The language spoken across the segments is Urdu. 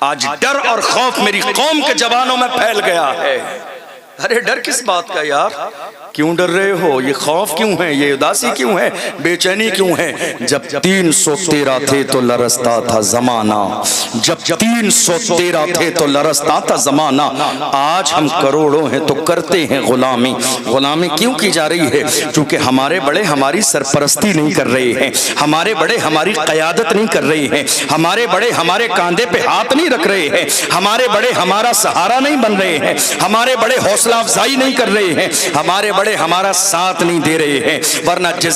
آج ڈر اور خوف میری قوم کے جوانوں میں پھیل گیا ہے۔ ارے ڈر کس بات کا یار؟ کیوں ڈر رہے ہو؟ یہ خوف کیوں ہے؟ یہ اداسی کیوں ہے؟ بے چینی کیوں ہے؟ جب 313 تھے تو لرزتا تھا زمانہ، جب 313 تھے تو لرزتا تھا زمانہ، آج ہم کروڑوں ہیں تو کرتے ہیں غلامی۔ غلامی کیوں کی جا رہی ہے؟ چونکہ ہمارے بڑے ہماری سرپرستی نہیں کر رہے ہیں، ہمارے بڑے ہماری قیادت نہیں کر رہے ہیں، ہمارے بڑے ہمارے کاندھے پہ ہاتھ نہیں رکھ رہے ہیں، ہمارے بڑے ہمارا سہارا نہیں بن رہے ہیں، ہمارے بڑے حوصلہ افزائی نہیں کر رہے ہیں، ہمارے بڑے ہمارا ساتھ نہیں دے رہے ہیں۔ ورنہ جس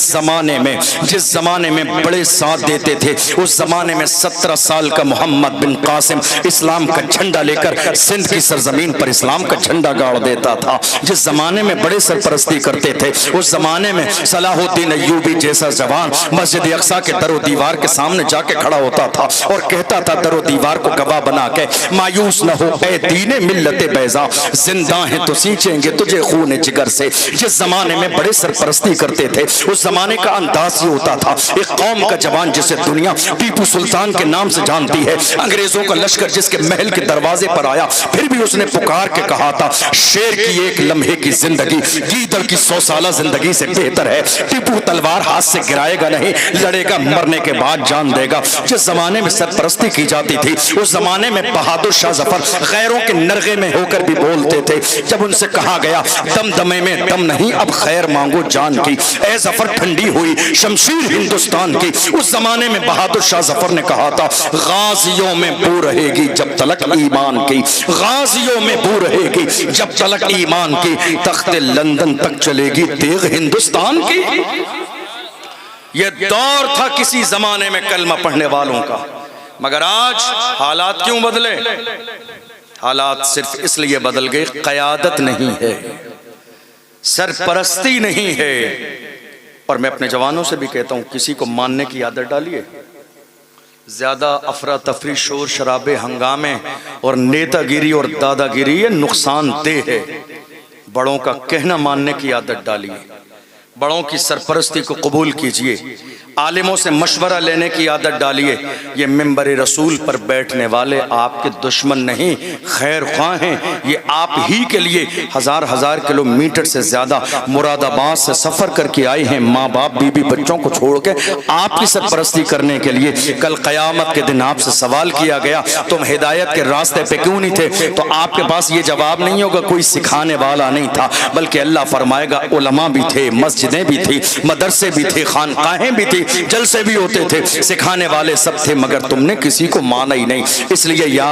زمانے میں بڑے ساتھ دیتے تھے، اس زمانے میں 17 سال کا محمد بن قاسم اسلام کا جھنڈا لے کر سندھ کی سرزمین پر اسلام کا جھنڈا گاڑ دیتا تھا۔ جس زمانے میں بڑے سرپرستی کرتے تھے، اس زمانے میں صلاح الدین ایوبی جیسا جوان مسجد اقصی کے در و دیوار کے سامنے جا کے کھڑا ہوتا تھا اور کہتا تھا در و دیوار کو گواہ بنا کے، مایوس نہ ہو اے دین ملت بیضا، زندہ ہیں تو سینچیں گے تجھے خون جگر سے۔ جس زمانے میں بڑے سرپرستی کرتے تھے، اس زمانے کا انداز یہ ہوتا تھا، ایک قوم کا جوان جسے دنیا ٹیپو سلطان کے نام سے جانتی ہے، انگریزوں کا لشکر جس کے محل کے دروازے پر آیا، پھر بھی اس نے پکار کے کہا تھا، شیر کی ایک لمحے کی زندگی گیدڑ کی 100 سالہ زندگی سے بہتر ہے۔ ٹیپو تلوار ہاتھ سے گرائے گا نہیں، لڑے گا، مرنے کے بعد جان دے گا۔ جس زمانے میں سرپرستی کی جاتی تھی، اس زمانے میں بہادر شاہ ظفر غیروں کے نرغے میں ہو کر بھی بولتے تھے۔ جب ان سے کہا گیا دمدمے میں دم نہیں، اب خیر مانگو جان کی، اے ظفر ٹھنڈی ہوئی شمشیر ہندوستان کی، اس زمانے میں بہادر شاہ ظفر نے کہا تھا، غازیوں میں بو رہے گی جب تلک ایمان کی، غازیوں میں بو رہے گی جب تلک ایمان کی، تخت لندن تک چلے گی تیغ ہندوستان کی۔ یہ دور تھا کسی زمانے میں کلمہ پڑھنے والوں کا، مگر آج حالات کیوں بدلے؟ حالات صرف اس لیے بدل گئے، قیادت نہیں ہے، سرپرستی نہیں ہے۔ اور میں اپنے جوانوں سے بھی کہتا ہوں، کسی کو ماننے کی عادت ڈالیے۔ زیادہ افراتفری، شور شرابے، ہنگامے اور نیتا گیری اور دادا گیری یہ نقصان دہ ہے۔ بڑوں کا کہنا ماننے کی عادت ڈالیے، بڑوں کی سرپرستی کو قبول کیجئے، عالموں سے مشورہ لینے کی عادت ڈالیے۔ یہ منبر رسول پر بیٹھنے والے آپ کے دشمن نہیں، خیر خواہ ہیں۔ یہ آپ ہی کے لیے ہزار کلومیٹر سے زیادہ مراد آباد سے سفر کر کے آئے ہیں، ماں باپ بیوی بچوں کو چھوڑ کے آپ کی سرپرستی کرنے کے لیے۔ کل قیامت کے دن آپ سے سوال کیا گیا، تم ہدایت کے راستے پہ کیوں نہیں تھے؟ تو آپ کے پاس یہ جواب نہیں ہوگا کوئی سکھانے والا نہیں تھا، بلکہ اللہ فرمائے گا علماء بھی تھے، مسجدیں بھی تھی، مدرسے بھی تھے، خانقاہیں بھی تھی، جلسے بھی ہوتے تھے، سکھانے والے سب تھے، مگر تم نے کسی کو مانا ہی نہیں۔ اس لیے یاد